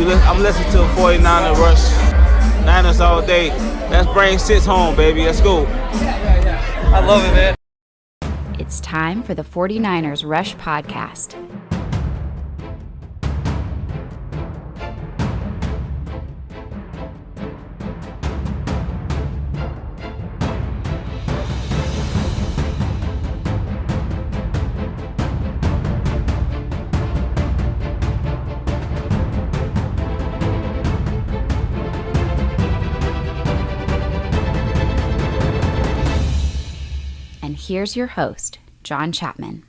I'm listening to 49er Rush. Niners all day. Let's bring 6 home, baby. Let's go. I love it, man. It's time for the 49ers Rush podcast. And here's your host, John Chapman.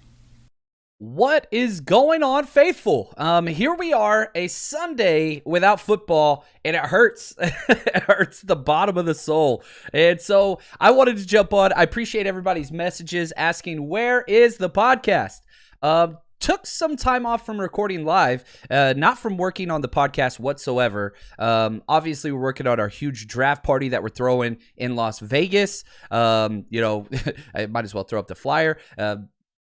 What is going on, faithful? Here we are, a Sunday without football, and it hurts. It hurts the bottom of the soul. And so I wanted to jump on. I appreciate everybody's messages asking, where is the podcast? Took some time off from recording live, not from working on the podcast whatsoever. Obviously, we're working on our huge draft party that we're throwing in Las Vegas. I might as well throw up the flyer.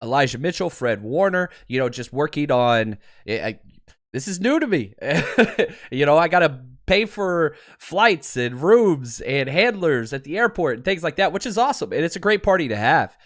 Elijah Mitchell, Fred Warner, just working on this is new to me. I got to pay for flights and rooms and handlers at the airport and things like that, which is awesome. And it's a great party to have.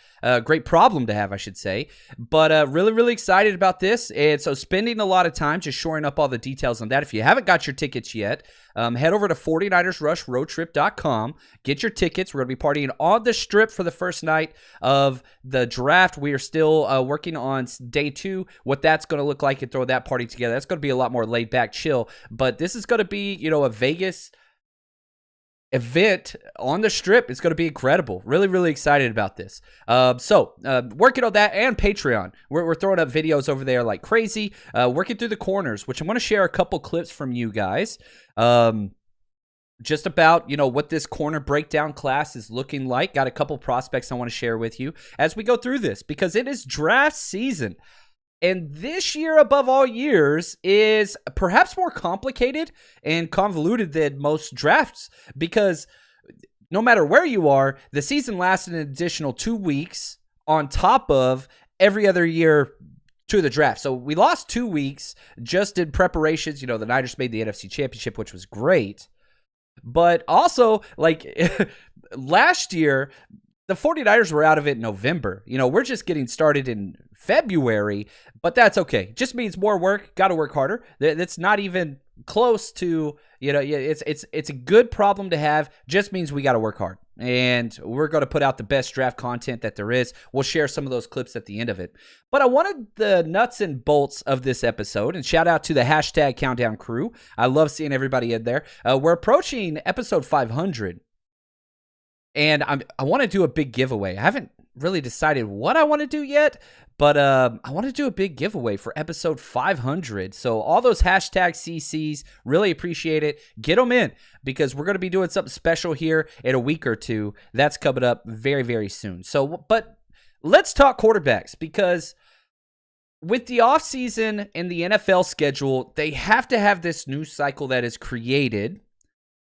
Great problem to have, I should say. But really, really excited about this. And so spending a lot of time just shoring up all the details on that. If you haven't got your tickets yet, head over to 49ersrushroadtrip.com. Get your tickets. We're going to be partying on the Strip for the first night of the draft. We are still working on day 2, what that's going to look like, and throw that party together. That's going to be a lot more laid back, chill. But this is going to be, a Vegas event on the Strip. It's going to be incredible. Really, really excited about this. Working on that and Patreon. We're throwing up videos over there like crazy. Working through the corners, which I'm going to share a couple clips from you guys. Just about, what this corner breakdown class is looking like. Got a couple prospects I want to share with you as we go through this, because it is draft season. And this year, above all years, is perhaps more complicated and convoluted than most drafts, because no matter where you are, the season lasts an additional 2 weeks on top of every other year to the draft. So we lost 2 weeks just in preparations. The Niners made the NFC Championship, which was great. But also, last year, the 49ers were out of it in November. We're just getting started in February, but that's okay. Just means more work. Got to work harder. That's not even close to, it's a good problem to have. Just means we got to work hard. And we're going to put out the best draft content that there is. We'll share some of those clips at the end of it. But I wanted the nuts and bolts of this episode, and shout out to the hashtag Countdown crew. I love seeing everybody in there. We're approaching episode 500. And I want to do a big giveaway. I haven't really decided what I want to do yet, but I want to do a big giveaway for episode 500. So all those hashtag CCs, really appreciate it. Get them in, because we're going to be doing something special here in a week or two. That's coming up very, very soon. So, but let's talk quarterbacks, because with the offseason and the NFL schedule, they have to have this news cycle that is created,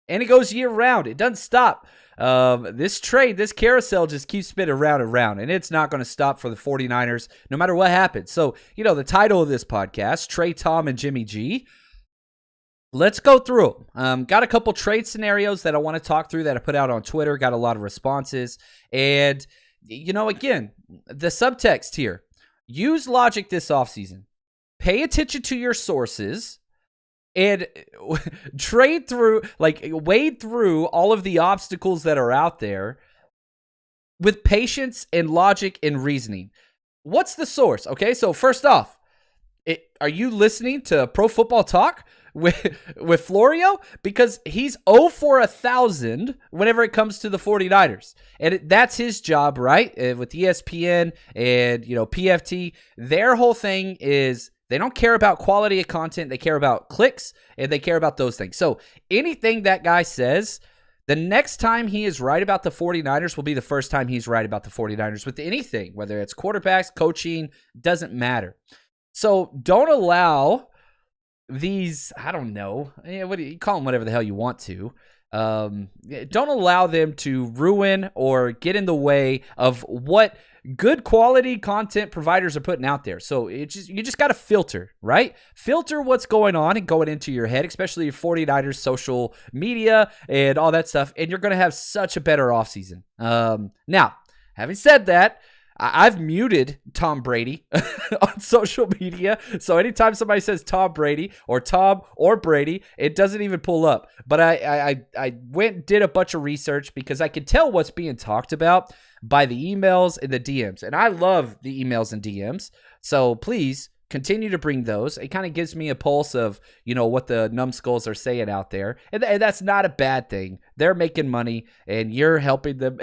and it goes year round. It doesn't stop. This carousel just keeps spinning round and round, and it's not going to stop for the 49ers no matter what happens. So, the title of this podcast, Trey, Tom, and Jimmy G. Let's go through them. Got a couple trade scenarios that I want to talk through that I put out on Twitter. Got a lot of responses. And, again, the subtext here. Use logic this offseason. Pay attention to your sources. And wade through all of the obstacles that are out there with patience and logic and reasoning. What's the source? Okay, so first off, are you listening to Pro Football Talk with Florio? Because he's 0 for 1,000 whenever it comes to the 49ers. And that's his job, right? With ESPN and, PFT, their whole thing is they don't care about quality of content. They care about clicks, and they care about those things. So anything that guy says, the next time he is right about the 49ers will be the first time he's right about the 49ers with anything, whether it's quarterbacks, coaching, doesn't matter. So don't allow these, I don't know, what do you call them, whatever the hell you want to. Don't allow them to ruin or get in the way of what good quality content providers are putting out there. So you just got to filter, right? Filter what's going on and going into your head, especially your 49ers social media and all that stuff. And you're going to have such a better offseason. Now, having said that, I've muted Tom Brady on social media. So anytime somebody says Tom Brady or Tom or Brady, it doesn't even pull up. But I went and did a bunch of research because I could tell what's being talked about by the emails and the DMs. And I love the emails and DMs. So please continue to bring those. It kind of gives me a pulse of, what the numbskulls are saying out there. And that's not a bad thing. They're making money and you're helping them.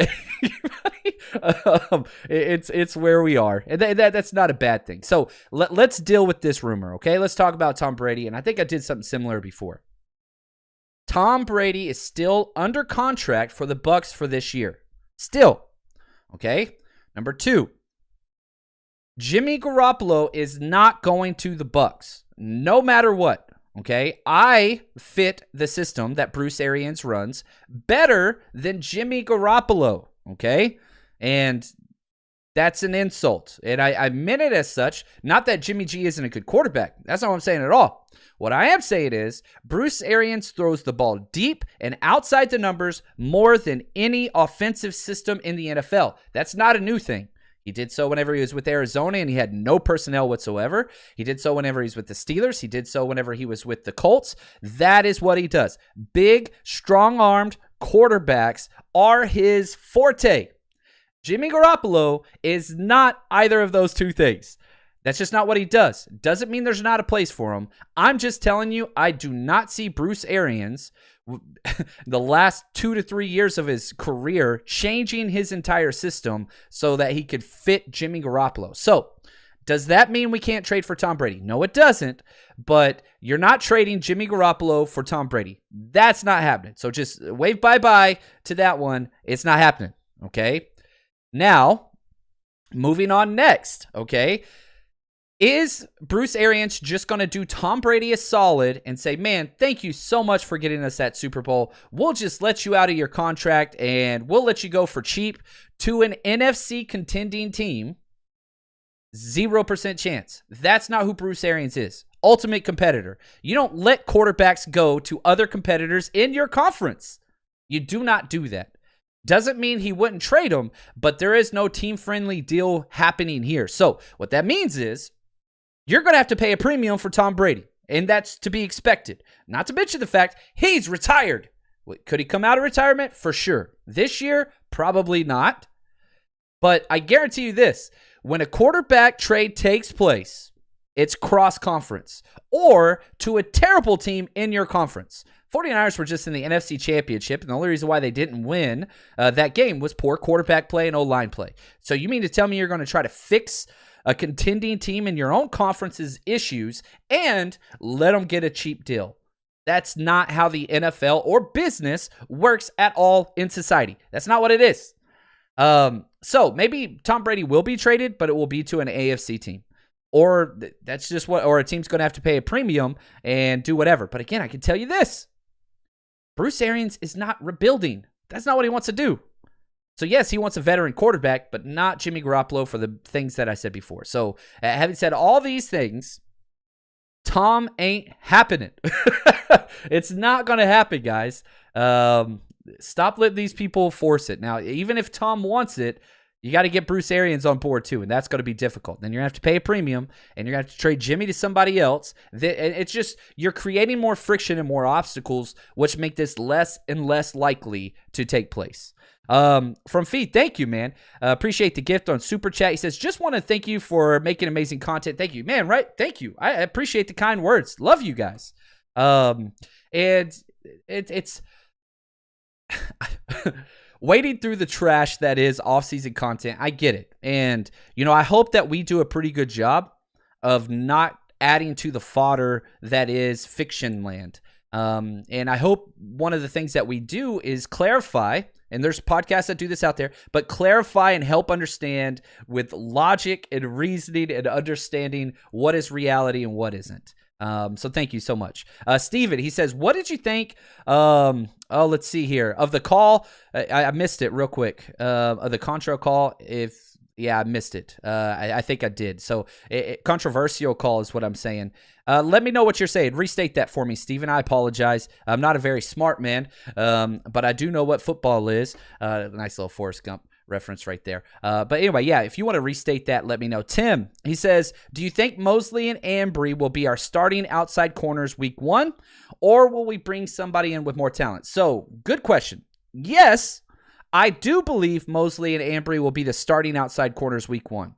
It's where we are. And that's not a bad thing. So let's deal with this rumor, okay? Let's talk about Tom Brady. And I think I did something similar before. Tom Brady is still under contract for the Bucs for this year. Still. Okay? Number 2. Jimmy Garoppolo is not going to the Bucs, no matter what, okay? I fit the system that Bruce Arians runs better than Jimmy Garoppolo, okay? And that's an insult, and I meant it as such, not that Jimmy G isn't a good quarterback. That's not what I'm saying at all. What I am saying is Bruce Arians throws the ball deep and outside the numbers more than any offensive system in the NFL. That's not a new thing. He did so whenever he was with Arizona and he had no personnel whatsoever. He did so whenever he's with the Steelers. He did so whenever he was with the Colts. That is what he does. Big, strong-armed quarterbacks are his forte. Jimmy Garoppolo is not either of those two things. That's just not what he does. Doesn't mean there's not a place for him. I'm just telling you, I do not see Bruce Arians the last 2 to 3 years of his career changing his entire system so that he could fit Jimmy Garoppolo. So does that mean we can't trade for Tom Brady? No, it doesn't. But you're not trading Jimmy Garoppolo for Tom Brady. That's not happening. So just wave bye-bye to that one. It's not happening. Okay. Now, moving on next. Okay. Is Bruce Arians just going to do Tom Brady a solid and say, man, thank you so much for getting us that Super Bowl. We'll just let you out of your contract and we'll let you go for cheap to an NFC contending team? 0% chance. That's not who Bruce Arians is. Ultimate competitor. You don't let quarterbacks go to other competitors in your conference. You do not do that. Doesn't mean he wouldn't trade them, but there is no team-friendly deal happening here. So what that means is, you're going to have to pay a premium for Tom Brady, and that's to be expected. Not to mention the fact he's retired. Could he come out of retirement? For sure. This year, probably not. But I guarantee you this. When a quarterback trade takes place, it's cross-conference or to a terrible team in your conference. 49ers were just in the NFC Championship, and the only reason why they didn't win that game was poor quarterback play and O-line play. So you mean to tell me you're going to try to fix a contending team in your own conference's issues and let them get a cheap deal? That's not how the NFL or business works at all in society. That's not what it is. So maybe Tom Brady will be traded, but it will be to an AFC team. Or that's just or a team's going to have to pay a premium and do whatever. But again, I can tell you this. Bruce Arians is not rebuilding. That's not what he wants to do. So yes, he wants a veteran quarterback, but not Jimmy Garoppolo for the things that I said before. So having said all these things, Tom ain't happening. It's not going to happen, guys. Stop letting these people force it. Now, even if Tom wants it, you got to get Bruce Arians on board too, and that's going to be difficult. Then you're going to have to pay a premium, and you're going to have to trade Jimmy to somebody else. It's just, you're creating more friction and more obstacles, which make this less and less likely to take place. From Feed, thank you, man. Appreciate the gift on Super Chat. He says, just want to thank you for making amazing content. Thank you, man. Right? Thank you. I appreciate the kind words. Love you guys. And it's wading through the trash that is off-season content. I get it. And, I hope that we do a pretty good job of not adding to the fodder that is fiction land. And I hope one of the things that we do is clarify, and there's podcasts that do this out there, but clarify and help understand with logic and reasoning and understanding what is reality and what isn't. So thank you so much. Steven, he says, what did you think? Let's see here. Of the call, I missed it real quick. Of the Contra call, if Yeah, I missed it. I think I did. So controversial call is what I'm saying. Let me know what you're saying. Restate that for me, Steven. I apologize. I'm not a very smart man, but I do know what football is. Nice little Forrest Gump reference right there. But anyway, yeah, if you want to restate that, let me know. Tim, he says, do you think Mosley and Ambry will be our starting outside corners week 1, or will we bring somebody in with more talent? So, good question. Yes, I do believe Mosley and Ambry will be the starting outside corners week 1.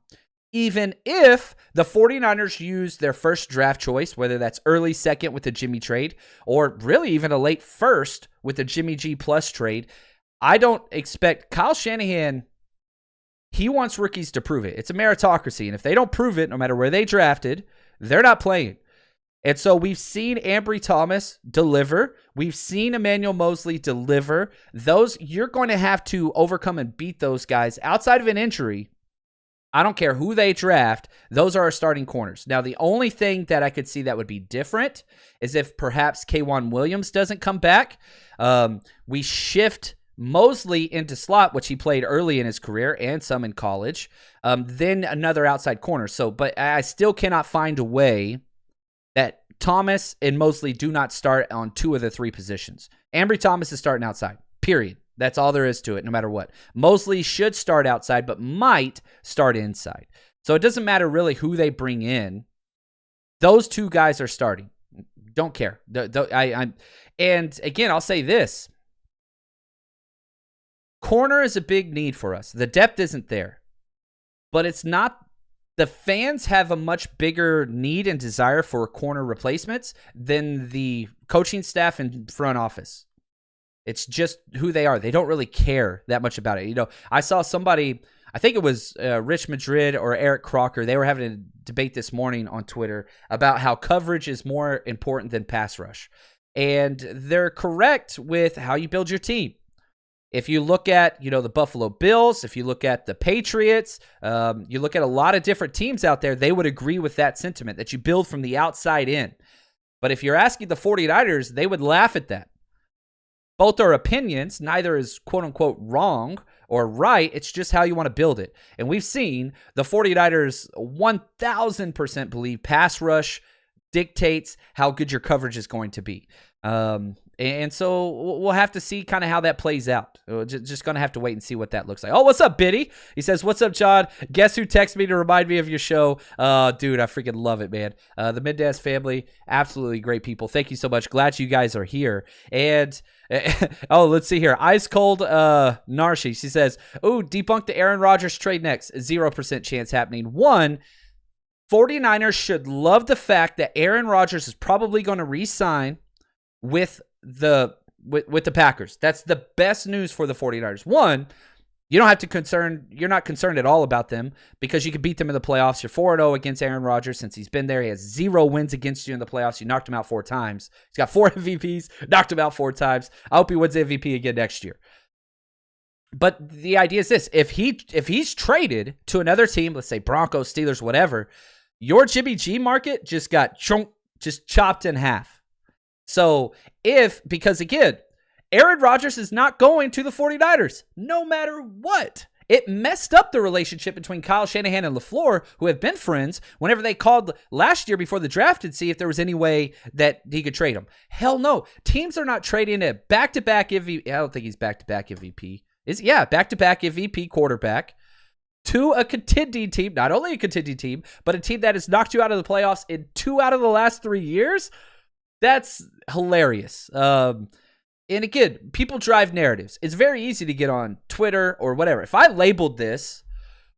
Even if the 49ers use their first draft choice, whether that's early second with the Jimmy trade, or really even a late first with the Jimmy G plus trade, I don't expect Kyle Shanahan. He wants rookies to prove it. It's a meritocracy. And if they don't prove it, no matter where they drafted, they're not playing. And so we've seen Ambry Thomas deliver. We've seen Emmanuel Mosley deliver. Those, you're going to have to overcome and beat those guys outside of an injury. I don't care who they draft. Those are our starting corners. Now, the only thing that I could see that would be different is if perhaps K'Wan Williams doesn't come back. We shift Mosley into slot, which he played early in his career and some in college. Then another outside corner. But I still cannot find a way that Thomas and Mosley do not start on 2 of the 3 positions. Ambry Thomas is starting outside, period. That's all there is to it, no matter what. Mosley should start outside, but might start inside. So it doesn't matter really who they bring in. Those 2 guys are starting. Don't care. And again, I'll say this. Corner is a big need for us. The depth isn't there. But it's not. The fans have a much bigger need and desire for corner replacements than the coaching staff and front office. It's just who they are. They don't really care that much about it. You know, I saw somebody, I think it was Rich Madrid or Eric Crocker. They were having a debate this morning on Twitter about how coverage is more important than pass rush. And they're correct with how you build your team. If you look at, the Buffalo Bills, if you look at the Patriots, you look at a lot of different teams out there, they would agree with that sentiment, that you build from the outside in. But if you're asking the 49ers, they would laugh at that. Both are opinions. Neither is quote-unquote wrong or right. It's just how you want to build it. And we've seen the 49ers 1,000% believe pass rush dictates how good your coverage is going to be. And so we'll have to see kind of how that plays out. We're just going to have to wait and see what that looks like. Oh, what's up, Biddy? He says, what's up, John? Guess who texted me to remind me of your show? Dude, I freaking love it, man. The Mendez family, absolutely great people. Thank you so much. Glad you guys are here. And, let's see here. Ice Cold Narshi. She says, debunk the Aaron Rodgers trade next. 0% chance happening. 1, 49ers should love the fact that Aaron Rodgers is probably going to re-sign with the Packers. That's the best news for the 49ers. 1, you're not concerned at all about them because you can beat them in the playoffs. You're 4-0 against Aaron Rodgers since he's been there. He has 0 wins against you in the playoffs. You knocked him out 4 times. He's got 4 MVPs, knocked him out 4 times. I hope he wins MVP again next year. But the idea is this. If he's traded to another team, let's say Broncos, Steelers, whatever, your Jimmy G market just got chopped in half. So because again, Aaron Rodgers is not going to the 49ers, no matter what. It messed up the relationship between Kyle Shanahan and LaFleur, who have been friends, whenever they called last year before the draft to see if there was any way that he could trade him. Hell no. Teams are not trading a back-to-back MVP. I don't think he's back-to-back MVP. Back-to-back MVP quarterback to a contending team, not only a contending team, but a team that has knocked you out of the playoffs in 2 out of the last 3 years. That's hilarious. And again, people drive narratives. It's very easy to get on Twitter or whatever. If I labeled this,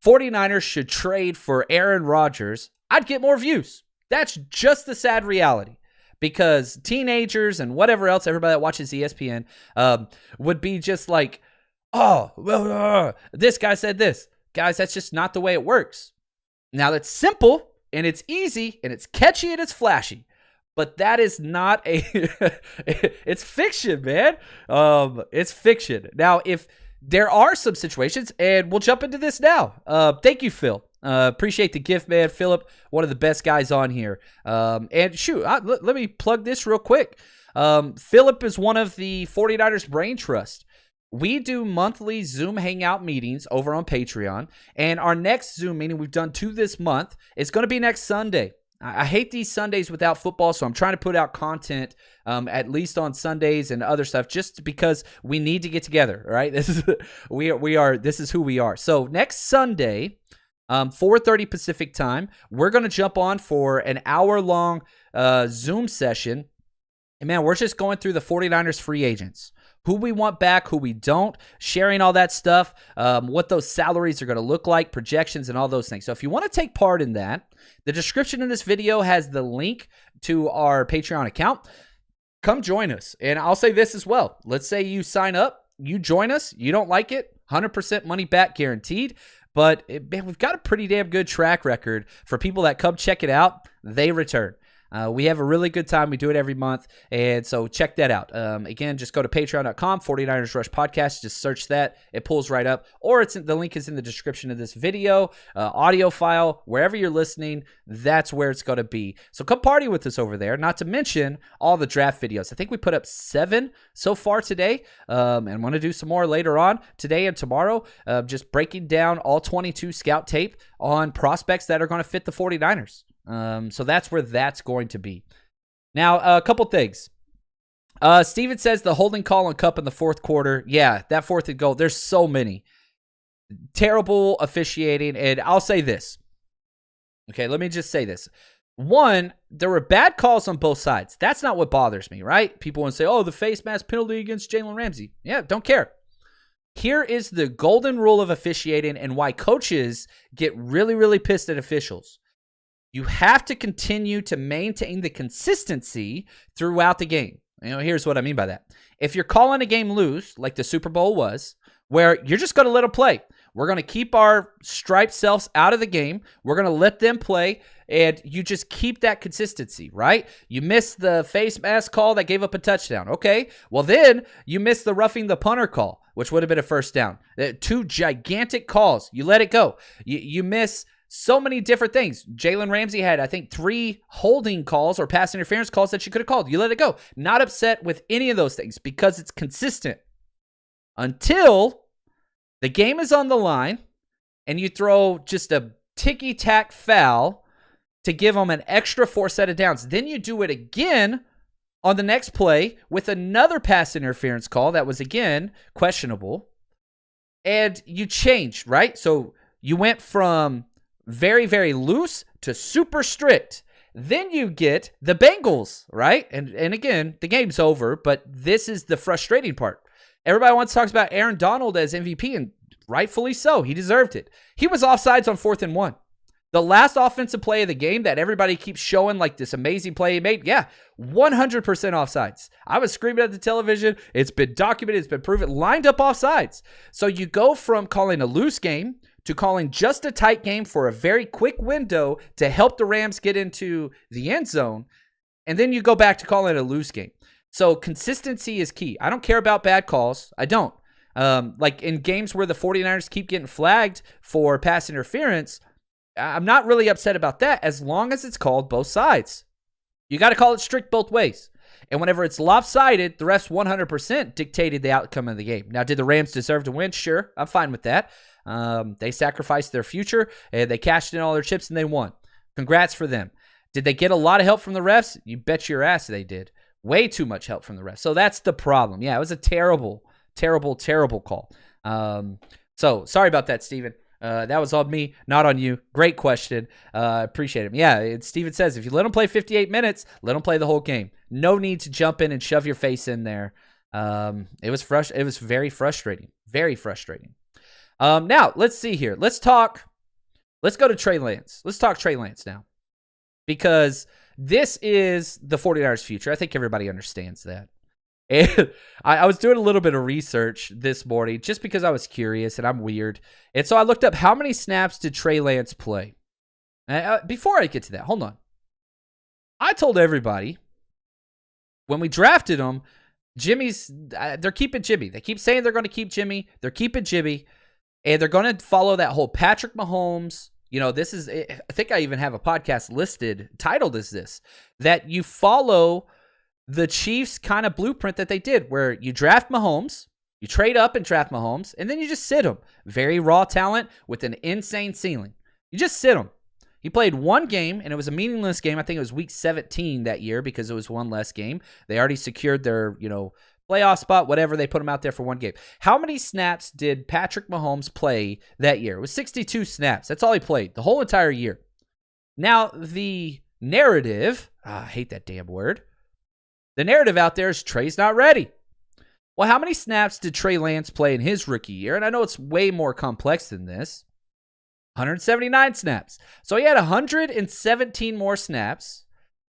49ers should trade for Aaron Rodgers, I'd get more views. That's just the sad reality. Because teenagers and whatever else, everybody that watches ESPN, would be just like, this guy said this. Guys, that's just not the way it works. Now, that's simple, and it's easy, and it's catchy, and it's flashy. But that is not it's fiction, man. It's fiction. Now, if there are some situations, and we'll jump into this now. Thank you, Phil. Appreciate the gift, man. Philip, one of the best guys on here. And shoot, let me plug this real quick. Philip is one of the 49ers Brain Trust. we do monthly Zoom Hangout meetings over on Patreon. And our next Zoom meeting, we've done 2 this month, is going to be next Sunday. I hate these Sundays without football, so I'm trying to put out content at least on Sundays and other stuff, just because we need to get together. Right? This is This is who we are. So next Sunday, 4:30 Pacific time, we're going to jump on for an hour-long Zoom session. And man, we're just going through the 49ers free agents. Who we want back, who we don't, sharing all that stuff, what those salaries are going to look like, projections, and all those things. So if you want to take part in that, the description in this video has the link to our Patreon account. Come join us. And I'll say this as well. Let's say you sign up, you join us, you don't like it, 100% money back guaranteed. But man, we've got a pretty damn good track record for people that come check it out. They return. We have a really good time. We do it every month. And so check that out. Again, just go to patreon.com, 49ers Rush Podcast. Just search that. It pulls right up. Or the link is in the description of this video, audio file, wherever you're listening. That's where it's going to be. So come party with us over there. Not to mention all the draft videos. I think we put up 7 so far today. And want to do some more later on today and tomorrow. Just breaking down all 22 scout tape on prospects that are going to fit the 49ers. So that's where that's going to be. Now, a couple things. Steven says the holding call on Cup in the fourth quarter. Yeah, that 4th and goal. There's so many. Terrible officiating. And I'll say this. Okay, let me just say this. One, there were bad calls on both sides. That's not what bothers me, right? People want to say, oh, the face mask penalty against Jalen Ramsey. Yeah, don't care. Here is the golden rule of officiating and why coaches get really, really pissed at officials. You have to continue to maintain the consistency throughout the game. Here's what I mean by that. If you're calling a game loose, like the Super Bowl was, where you're just going to let them play. We're going to keep our striped selves out of the game. We're going to let them play, and you just keep that consistency, right? You missed the face mask call that gave up a touchdown. Okay, well then you missed the roughing the punter call, which would have been a first down. 2 gigantic calls. You let it go. You miss so many different things. Jalen Ramsey had, I think, 3 holding calls or pass interference calls that you could have called. You let it go. Not upset with any of those things because it's consistent. Until the game is on the line and you throw just a ticky-tack foul to give them an extra 4 set of downs. Then you do it again on the next play with another pass interference call that was, again, questionable. And you changed, right? So you went from very, very loose to super strict. Then you get the Bengals, right? And again, the game's over, but this is the frustrating part. Everybody wants to talk about Aaron Donald as MVP, and rightfully so. He deserved it. He was offsides on 4th and 1. The last offensive play of the game that everybody keeps showing like this amazing play he made, 100% offsides. I was screaming at the television. It's been documented. It's been proven. Lined up offsides. So you go from calling a loose game to calling just a tight game for a very quick window to help the Rams get into the end zone. And then you go back to calling it a loose game. So consistency is key. I don't care about bad calls. I don't. Like in games where the 49ers keep getting flagged for pass interference, I'm not really upset about that as long as it's called both sides. You got to call it strict both ways. And whenever it's lopsided, the refs 100% dictated the outcome of the game. Now, did the Rams deserve to win? Sure, I'm fine with that. They sacrificed their future, and they cashed in all their chips, and they won. Congrats for them. Did they get a lot of help from the refs? You bet your ass they did. Way too much help from the refs. So that's the problem. Yeah, it was a terrible, terrible, terrible call. So sorry about that, Steven. That was on me, not on you. Great question. Appreciate it. Yeah, Steven says, if you let them play 58 minutes, let them play the whole game. No need to jump in and shove your face in there. It was very frustrating. Very frustrating. Now, let's see here. Let's go to Trey Lance. Let's talk Trey Lance now. Because this is the 49ers' future. I think everybody understands that. And I was doing a little bit of research this morning just because I was curious and I'm weird. And so I looked up how many snaps did Trey Lance play. Before I get to that, hold on. I told everybody when we drafted him, they're keeping Jimmy. They keep saying they're going to keep Jimmy. They're keeping Jimmy. And they're going to follow that whole Patrick Mahomes. This is, I think I even have a podcast listed titled as this, that you follow the Chiefs kind of blueprint that they did, where you draft Mahomes, You trade up and draft Mahomes, and then you just sit him. Very raw talent with an insane ceiling. You just sit him. He played one game, and it was a meaningless game. I think it was week 17 that year because it was one less game. They already secured their, playoff spot, whatever. They put him out there for one game. How many snaps did Patrick Mahomes play that year? It was 62 snaps. That's all he played the whole entire year. Now, the narrative, I hate that damn word. The narrative out there is Trey's not ready. Well, how many snaps did Trey Lance play in his rookie year? And I know it's way more complex than this. 179 snaps. So he had 117 more snaps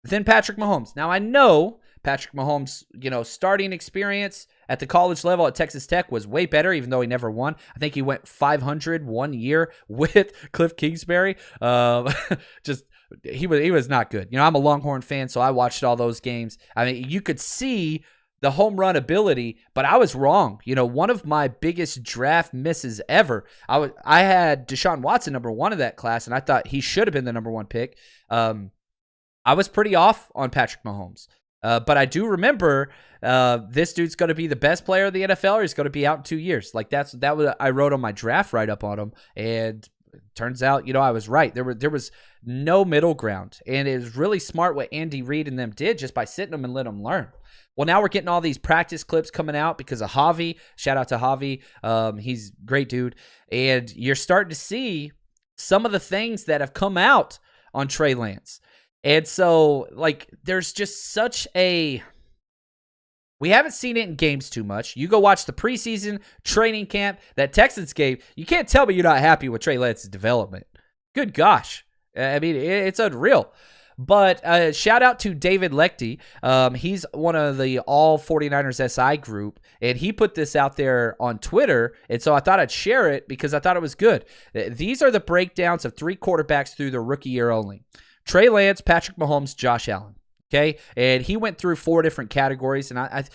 than Patrick Mahomes. Now, I know Patrick Mahomes, starting experience at the college level at Texas Tech was way better, even though he never won. I think he went 500 one year with Cliff Kingsbury. He was not good. I'm a Longhorn fan, so I watched all those games. I mean, you could see the home run ability, but I was wrong. One of my biggest draft misses ever. I had Deshaun Watson number 1 of that class, and I thought he should have been the number 1 pick. I was pretty off on Patrick Mahomes. But I do remember this dude's going to be the best player of the NFL, or he's going to be out in 2 years. Like that was I wrote on my draft write-up on him, and it turns out, I was right. There was no middle ground, and it was really smart what Andy Reid and them did just by sitting them and letting them learn. Well, now we're getting all these practice clips coming out because of Javi. Shout out to Javi. He's a great dude. And you're starting to see some of the things that have come out on Trey Lance. And so, there's just such a... We haven't seen it in games too much. You go watch the preseason training camp, that Texans game. You can't tell me you're not happy with Trey Lance's development. Good gosh. I mean, it's unreal. But shout out to David Lechty. He's one of the all 49ers SI group, and he put this out there on Twitter, and so I thought I'd share it because I thought it was good. These are the breakdowns of 3 quarterbacks through their rookie year only. Trey Lance, Patrick Mahomes, Josh Allen. Okay? And he went through 4 different categories, and I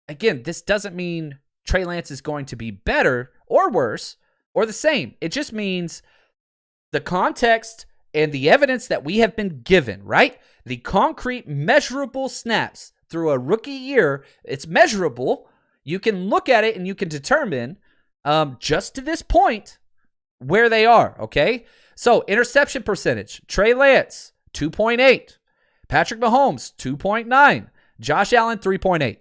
again, this doesn't mean Trey Lance is going to be better or worse or the same. It just means the context and the evidence that we have been given, right? The concrete, measurable snaps through a rookie year, it's measurable. You can look at it and you can determine just to this point where they are, okay? So, interception percentage, Trey Lance, 2.8. Patrick Mahomes, 2.9. Josh Allen, 3.8.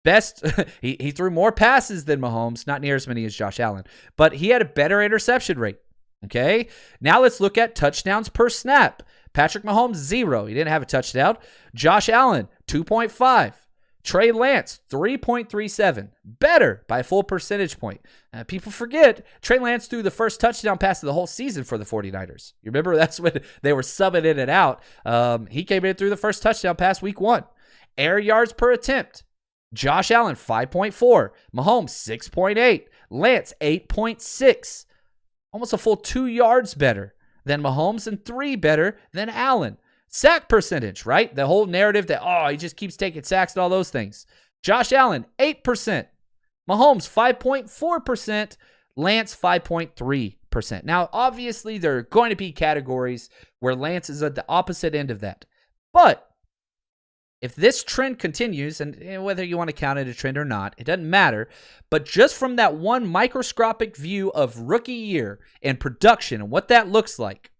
Best, he threw more passes than Mahomes, not near as many as Josh Allen, but he had a better interception rate. Okay, now let's look at touchdowns per snap. Patrick Mahomes, 0. He didn't have a touchdown. Josh Allen, 2.5. Trey Lance, 3.37. Better by a full percentage point. People forget, Trey Lance threw the first touchdown pass of the whole season for the 49ers. You remember that's when they were subbing in and out. He came in through the first touchdown pass week 1. Air yards per attempt. Josh Allen, 5.4. Mahomes, 6.8. Lance, 8.6. Almost a full 2 yards better than Mahomes and 3 better than Allen. Sack percentage, right? The whole narrative that, he just keeps taking sacks and all those things. Josh Allen, 8%. Mahomes, 5.4%. Lance, 5.3%. Now, obviously, there are going to be categories where Lance is at the opposite end of that. But if this trend continues, and whether you want to count it a trend or not, it doesn't matter. But just from that one microscopic view of rookie year and production and what that looks like,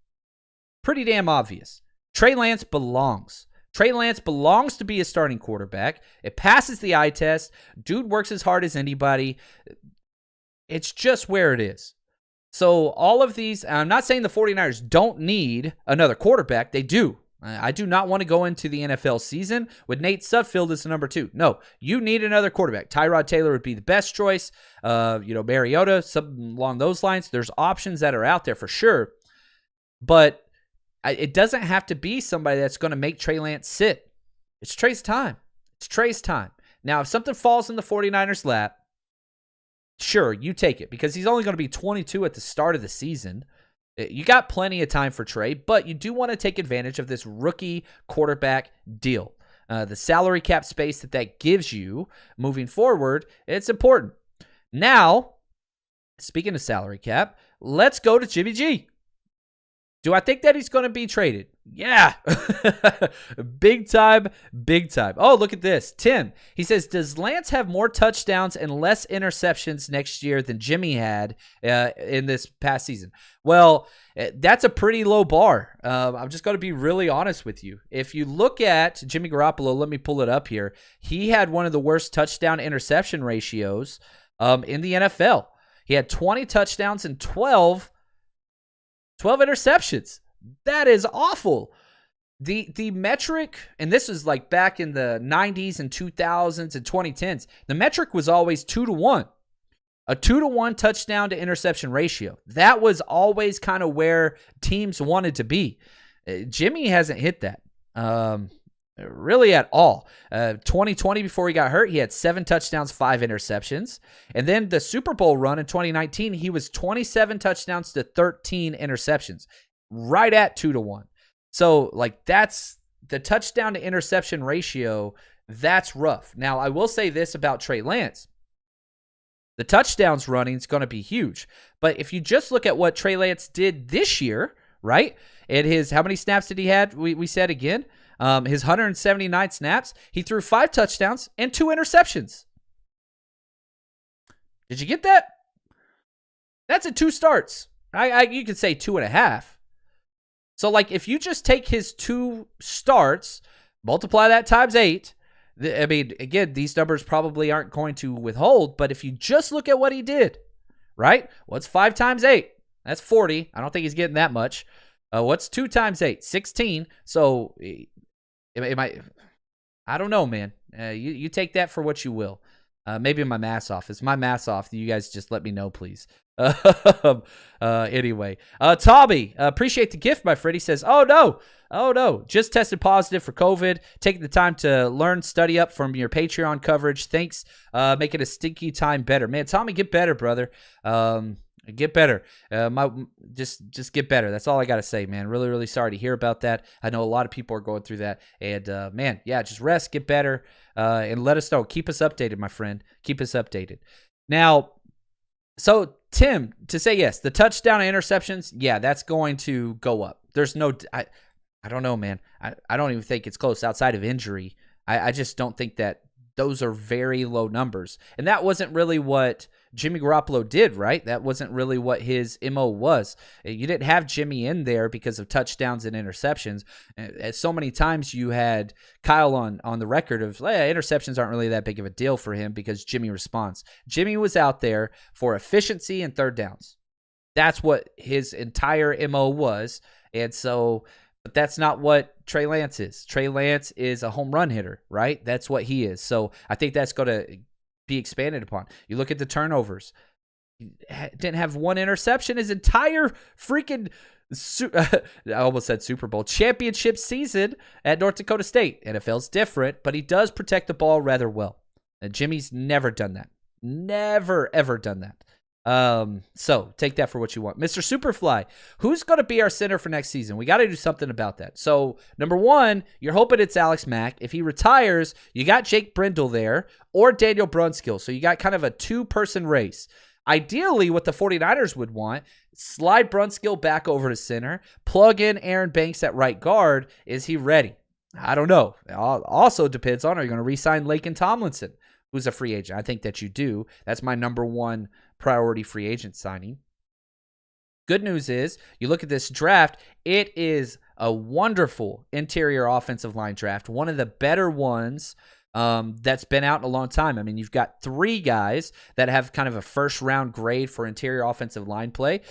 pretty damn obvious. Trey Lance belongs. Trey Lance belongs to be a starting quarterback. It passes the eye test. Dude works as hard as anybody. It's just where it is. So all of these, I'm not saying the 49ers don't need another quarterback. They do. I do not want to go into the NFL season with Nate Sudfeld as the number 2. No, you need another quarterback. Tyrod Taylor would be the best choice. Mariota, something along those lines. There's options that are out there for sure. But it doesn't have to be somebody that's going to make Trey Lance sit. It's Trey's time. It's Trey's time. Now, if something falls in the 49ers' lap, sure, you take it because he's only going to be 22 at the start of the season. You got plenty of time for Trey, but you do want to take advantage of this rookie quarterback deal. The salary cap space that gives you moving forward, it's important. Now, speaking of salary cap, let's go to Jimmy G. Do I think that he's going to be traded? Yeah. Big time, big time. Oh, look at this. Tim, he says, does Lance have more touchdowns and less interceptions next year than Jimmy had in this past season? Well, that's a pretty low bar. I'm just going to be really honest with you. If you look at Jimmy Garoppolo, let me pull it up here. He had one of the worst touchdown interception ratios in the NFL. He had 20 touchdowns and 12 interceptions. That is awful. The metric, and this is like back in the 90s and 2000s and 2010s, the metric was always 2-1. A 2-1 touchdown to interception ratio. That was always kind of where teams wanted to be. Jimmy hasn't hit that really at all. 2020, before he got hurt, he had 7 touchdowns, 5 interceptions. And then the Super Bowl run in 2019, he was 27 touchdowns to 13 interceptions. Right at 2-1. So, like, that's the touchdown to interception ratio. That's rough. Now, I will say this about Trey Lance. The touchdowns running is going to be huge. But if you just look at what Trey Lance did this year, right? At his, how many snaps did he have? We said again, his 179 snaps, he threw 5 touchdowns and 2 interceptions. Did you get that? That's at 2 starts. You could say 2.5. So, like, if you just take his 2 starts, multiply that times 8, I mean, again, these numbers probably aren't going to withhold, but if you just look at what he did, right? What's 5 times 8? That's 40. I don't think he's getting that much. What's 2 times 8? 16. So, I don't know, man. You take that for what you will. Maybe my math's off. Is my math's off? You guys just let me know, please. Anyway, Tommy, appreciate the gift, my friend. He says, oh no, just tested positive for COVID. Taking the time to learn, study up from your Patreon coverage. Thanks. Making a stinky time better, man. Tommy, get better, brother. Get better. Just get better. That's all I gotta say, man. Really, really sorry to hear about that. I know a lot of people are going through that, and man, yeah, just rest, get better, and let us know. Keep us updated, my friend. Keep us updated. Now, so Tim, to say yes, the touchdown and interceptions, yeah, that's going to go up. There's no, I don't know, man. I don't even think it's close outside of injury. I just don't think that those are very low numbers. And that wasn't really what Jimmy Garoppolo did, right? That wasn't really what his MO was. You didn't have Jimmy in there because of touchdowns and interceptions. So many times you had Kyle on the record of, interceptions aren't really that big of a deal for him because Jimmy responds. Jimmy was out there for efficiency and third downs. That's what his entire MO was. And so, but that's not what Trey Lance is. Trey Lance is a home run hitter, right? That's what he is. So I think that's going to be expanded upon. You look at the turnovers. He didn't have 1 interception his entire freaking, I almost said Super Bowl, championship season at North Dakota State. NFL's different, but he does protect the ball rather well. And Jimmy's never done that. Never, ever done that. So take that for what you want. Mr. Superfly, who's going to be our center for next season? We got to do something about that. So, number 1, you're hoping it's Alex Mack. If he retires, you got Jake Brindle there or Daniel Brunskill. So you got kind of a 2-person race. Ideally, what the 49ers would want, slide Brunskill back over to center, plug in Aaron Banks at right guard. Is he ready? I don't know. It also depends on, are you going to re-sign Laken Tomlinson, who's a free agent? I think that you do. That's my number 1 priority free agent signing. Good news is, you look at this draft, it is a wonderful interior offensive line draft, one of the better ones that's been out in a long time. I mean, you've got 3 guys that have kind of a first-round grade for interior offensive line play,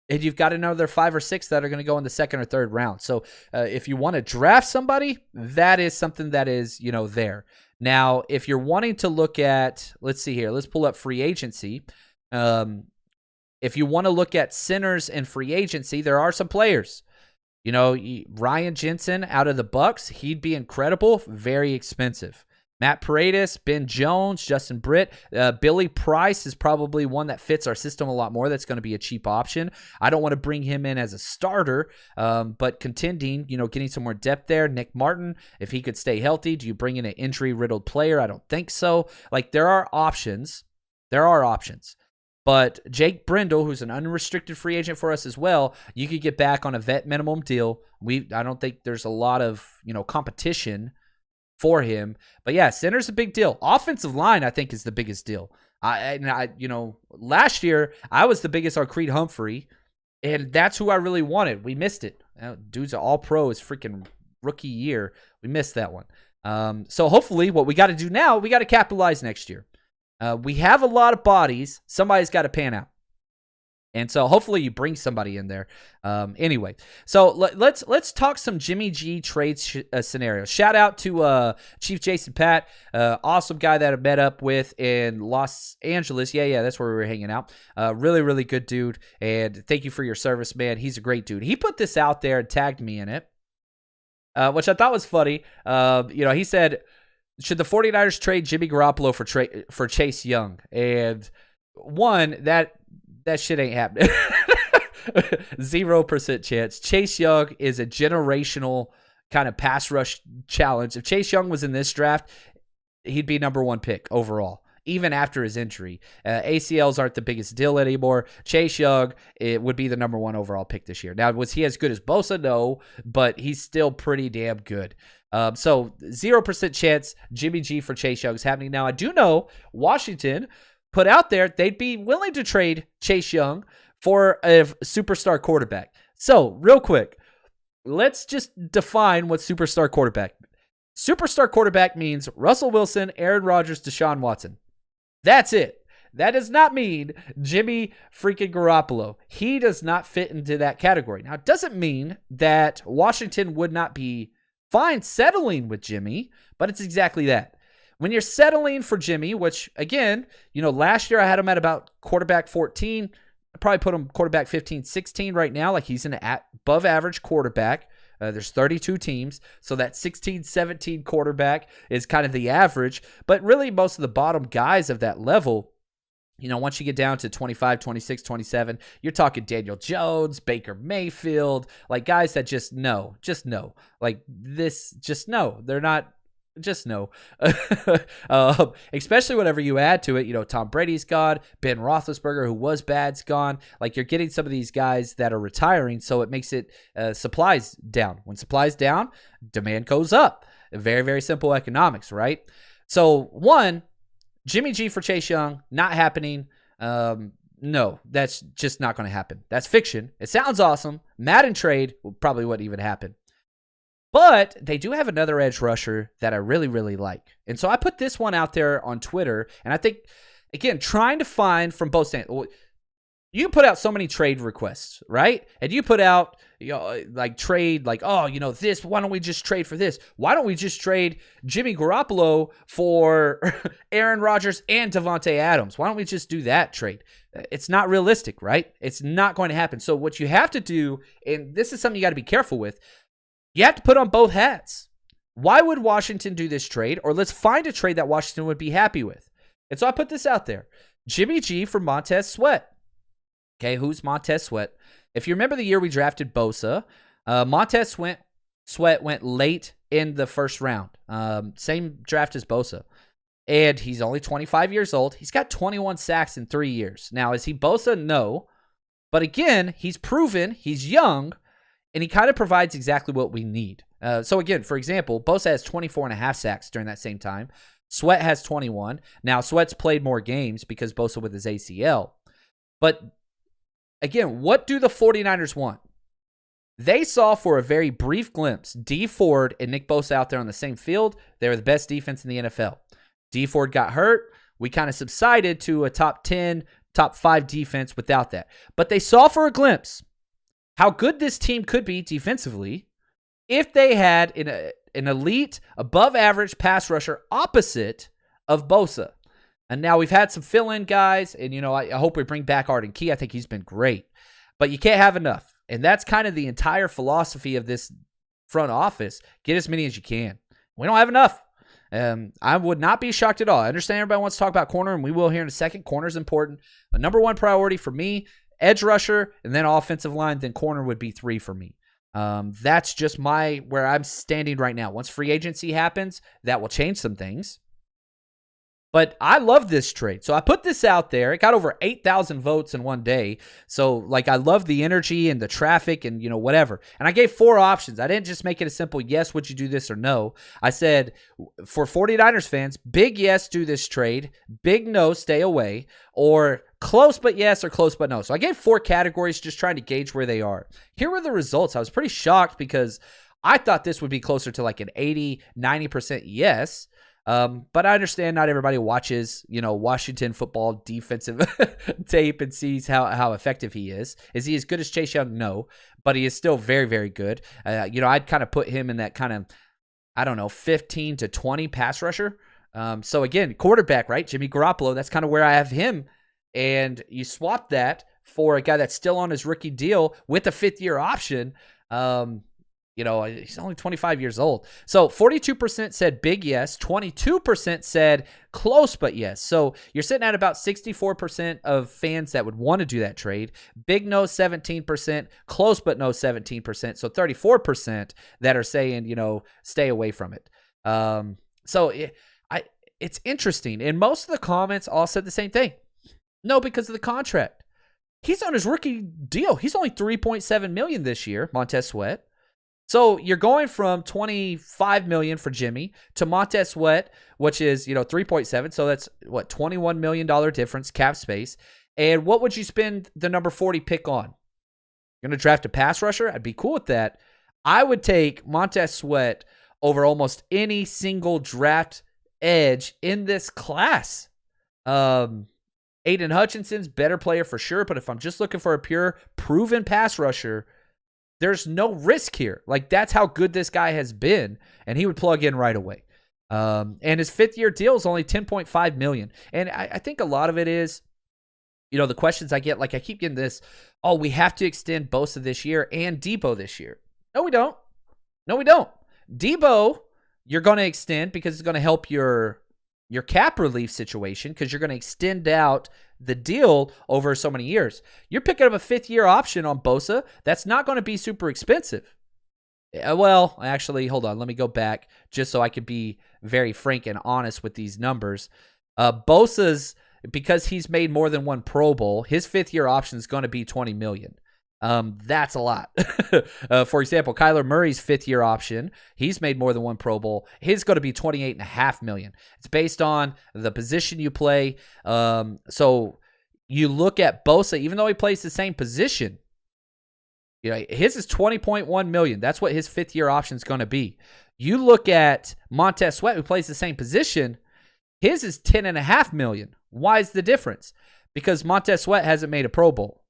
and you've got another 5 or 6 that are going to go in the 2nd or 3rd round. So if you want to draft somebody, that is something that is, there. Now, if you're wanting to look at, let's see here, let's pull up free agency. If you want to look at centers and free agency, there are some players. Ryan Jensen out of the Bucks, he'd be incredible, very expensive. Matt Paredes, Ben Jones, Justin Britt, Billy Price is probably one that fits our system a lot more. That's going to be a cheap option. I don't want to bring him in as a starter, but contending, getting some more depth there. Nick Martin, if he could stay healthy, do you bring in an injury-riddled player? I don't think so. Like, there are options. But Jake Brindle, who's an unrestricted free agent for us as well, you could get back on a vet minimum deal. I don't think there's a lot of, competition for him. But yeah, center's a big deal. Offensive line, I think, is the biggest deal. Last year I was the biggest on Creed Humphrey, and that's who I really wanted. We missed it. Dude's an all-pro his freaking rookie year. We missed that one. So hopefully what we got to do now, we got to capitalize next year. We have a lot of bodies. Somebody's got to pan out. And so hopefully you bring somebody in there. Anyway, so let's talk some Jimmy G trade scenarios. Shout out to Chief Jason Pat, awesome guy that I met up with in Los Angeles. Yeah, that's where we were hanging out. Really, really good dude. And thank you for your service, man. He's a great dude. He put this out there and tagged me in it, which I thought was funny. He said, should the 49ers trade Jimmy Garoppolo for Chase Young? And one, that shit ain't happening. 0% chance. Chase Young is a generational kind of pass rush challenge. If Chase Young was in this draft, he'd be number 1 pick overall, even after his injury. ACLs aren't the biggest deal anymore. Chase Young, it would be the number 1 overall pick this year. Now, was he as good as Bosa? No, but he's still pretty damn good. So 0% chance Jimmy G for Chase Young is happening. Now, I do know Washington put out there they'd be willing to trade Chase Young for a superstar quarterback. So, real quick, let's just define what superstar quarterback. Superstar quarterback means Russell Wilson, Aaron Rodgers, Deshaun Watson. That's it. That does not mean Jimmy freaking Garoppolo. He does not fit into that category. Now, it doesn't mean that Washington would not be fine settling with Jimmy, but it's exactly that. When you're settling for Jimmy, which, again, last year I had him at about quarterback 14. I probably put him quarterback 15, 16 right now. Like, he's an above average quarterback. There's 32 teams. So that 16, 17 quarterback is kind of the average. But really, most of the bottom guys of that level, once you get down to 25, 26, 27, you're talking Daniel Jones, Baker Mayfield, like guys that just know. Like this, just know. They're not. Just no. Especially whenever you add to it, Tom Brady's gone, Ben Roethlisberger, who was bad's gone. Like, you're getting some of these guys that are retiring, so it makes it supplies down. When supplies down, demand goes up. Very, very simple economics, right? So, one, Jimmy G for Chase Young, not happening. No, that's just not going to happen. That's fiction. It sounds awesome. Madden trade probably wouldn't even happen. But they do have another edge rusher that I really, really like. And so I put this one out there on Twitter. And I think, again, trying to find from both stands. You put out so many trade requests, right? And you put out, trade, this. Why don't we just trade for this? Why don't we just trade Jimmy Garoppolo for Aaron Rodgers and Devontae Adams? Why don't we just do that trade? It's not realistic, right? It's not going to happen. So what you have to do, and this is something you got to be careful with, you have to put on both hats. Why would Washington do this trade? Or let's find a trade that Washington would be happy with. And so I put this out there. Jimmy G for Montez Sweat. Okay, who's Montez Sweat? If you remember the year we drafted Bosa, Montez Sweat went late in the first round. Same draft as Bosa. And he's only 25 years old. He's got 21 sacks in 3 years. Now, is he Bosa? No. But again, he's proven, he's young, and he kind of provides exactly what we need. So again, for example, Bosa has 24 and a half sacks during that same time. Sweat has 21. Now, Sweat's played more games because Bosa with his ACL. But again, what do the 49ers want? They saw for a very brief glimpse Dee Ford and Nick Bosa out there on the same field. They were the best defense in the NFL. Dee Ford got hurt. We kind of subsided to a top 10, top 5 defense without that. But they saw for a glimpse how good this team could be defensively if they had an elite, above-average pass rusher opposite of Bosa. And now we've had some fill-in guys, and, I hope we bring back Arden Key. I think he's been great. But you can't have enough. And that's kind of the entire philosophy of this front office. Get as many as you can. We don't have enough. I would not be shocked at all. I understand everybody wants to talk about corner, and we will here in a second. Corner is important. But number one priority for me, edge rusher, and then offensive line, then corner would be 3 for me. That's just where I'm standing right now. Once free agency happens, that will change some things. But I love this trade. So I put this out there. It got over 8,000 votes in one day. So, like, I love the energy and the traffic and, whatever. And I gave 4 options. I didn't just make it a simple yes, would you do this, or no. I said, for 49ers fans, big yes, do this trade. Big no, stay away. Or close but yes or close but no. So I gave 4 categories just trying to gauge where they are. Here were the results. I was pretty shocked because I thought this would be closer to like an 80, 90% yes. But I understand not everybody watches, Washington football defensive tape and sees how effective he is. Is he as good as Chase Young? No, but he is still very, very good. I'd kind of put him in that kind of, 15 to 20 pass rusher. So again, quarterback, right? Jimmy Garoppolo, that's kind of where I have him. And you swap that for a guy that's still on his rookie deal with a 5th-year option. He's only 25 years old. So 42% said big yes. 22% said close but yes. So you're sitting at about 64% of fans that would want to do that trade. Big no, 17%. Close but no, 17%. So 34% that are saying, stay away from it. It's interesting. And most of the comments all said the same thing. No, because of the contract. He's on his rookie deal. He's only $3.7 million this year, Montez Sweat. So you're going from $25 million for Jimmy to Montez Sweat, which is, 3.7. So that's what, $21 million difference, cap space. And what would you spend the number 40 pick on? You're going to draft a pass rusher? I'd be cool with that. I would take Montez Sweat over almost any single draft edge in this class. Aiden Hutchinson's better player for sure, but if I'm just looking for a pure proven pass rusher, there's no risk here. Like, that's how good this guy has been, and he would plug in right away. And his 5th-year deal is only $10.5 million. And I think a lot of it is, the questions I get, like I keep getting this, we have to extend Bosa this year and Debo this year. No, we don't. Debo, you're going to extend because it's going to help your cap relief situation because you're going to extend out the deal over so many years. You're picking up a 5th-year option on Bosa. That's not going to be super expensive. Well, actually, hold on. Let me go back just so I could be very frank and honest with these numbers. Bosa's, because he's made more than one Pro Bowl, his 5th-year option is going to be $20 million. That's a lot. For example, Kyler Murray's 5th-year option, he's made more than one Pro Bowl. His going to be $28.5 million. It's based on the position you play. So you look at Bosa, even though he plays the same position, his is $20.1 million. That's what his 5th-year option is going to be. You look at Montez Sweat, who plays the same position, his is $10.5 million. Why is the difference? Because Montez Sweat hasn't made a Pro Bowl.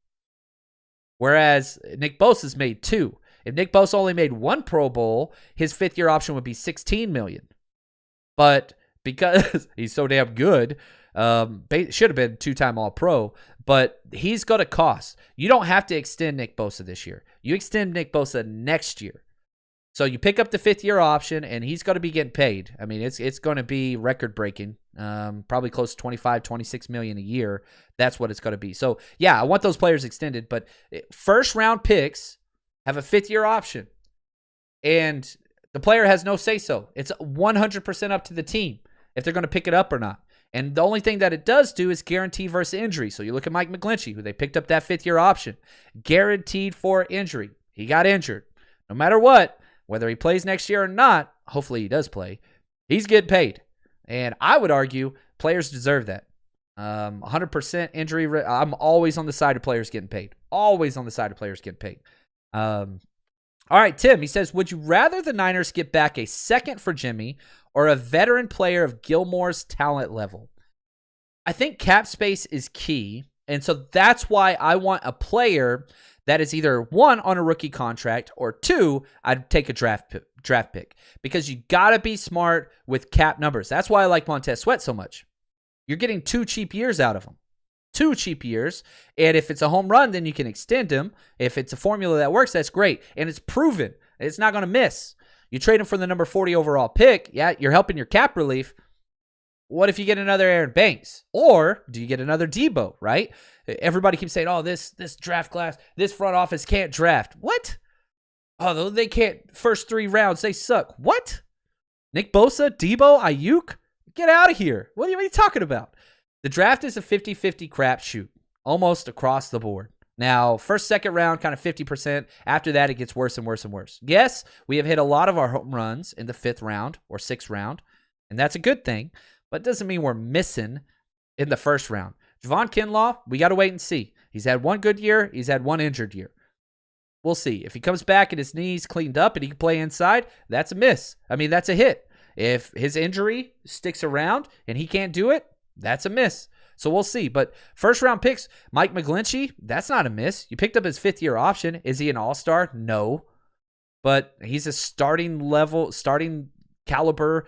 Whereas Nick Bosa's made 2. If Nick Bosa only made 1 Pro Bowl, his 5th-year option would be $16 million. But because he's so damn good, should have been 2-time All-Pro, but he's going to cost. You don't have to extend Nick Bosa this year. You extend Nick Bosa next year. So you pick up the 5th-year option, and he's going to be getting paid. I mean, it's going to be record-breaking, probably close to $25, $26 million a year. That's what it's going to be. So, yeah, I want those players extended, but first-round picks have a 5th-year option, and the player has no say-so. It's 100% up to the team if they're going to pick it up or not. And the only thing that it does do is guarantee versus injury. So you look at Mike McGlinchey, who they picked up that 5th-year option, guaranteed for injury. He got injured. No matter what, whether he plays next year or not, hopefully he does play, he's getting paid. And I would argue players deserve that. 100% injury. I'm always on the side of players getting paid. Always on the side of players getting paid. All right, Tim, he says, would you rather the Niners get back a second for Jimmy or a veteran player of Gilmore's talent level? I think cap space is key. And so that's why I want a player that is either 1, on a rookie contract, or 2, I'd take a draft pick. Because you got to be smart with cap numbers. That's why I like Montez Sweat so much. You're getting 2 cheap years out of him. 2 cheap years. And if it's a home run, then you can extend him. If it's a formula that works, that's great. And it's proven. It's not going to miss. You trade him for the number 40 overall pick. Yeah, you're helping your cap relief. What if you get another Aaron Banks? Or do you get another Debo, right? Everybody keeps saying, oh, this draft class, this front office can't draft. What? Oh, they can't. First 3 rounds, they suck. What? Nick Bosa, Debo, Ayuk? Get out of here. What are you talking about? The draft is a 50-50 crapshoot, almost across the board. Now, first, second round, kind of 50%. After that, it gets worse and worse and worse. Yes, we have hit a lot of our home runs in the 5th round or 6th round, and that's a good thing, but it doesn't mean we're missing in the 1st round. Javon Kinlaw, we got to wait and see. He's had one good year. He's had one injured year. We'll see. If he comes back and his knee's cleaned up and he can play inside, that's a miss. I mean, that's a hit. If his injury sticks around and he can't do it, that's a miss. So we'll see. But first round picks, Mike McGlinchey, that's not a miss. You picked up his 5th-year option. Is he an all-star? No. But he's a starting caliber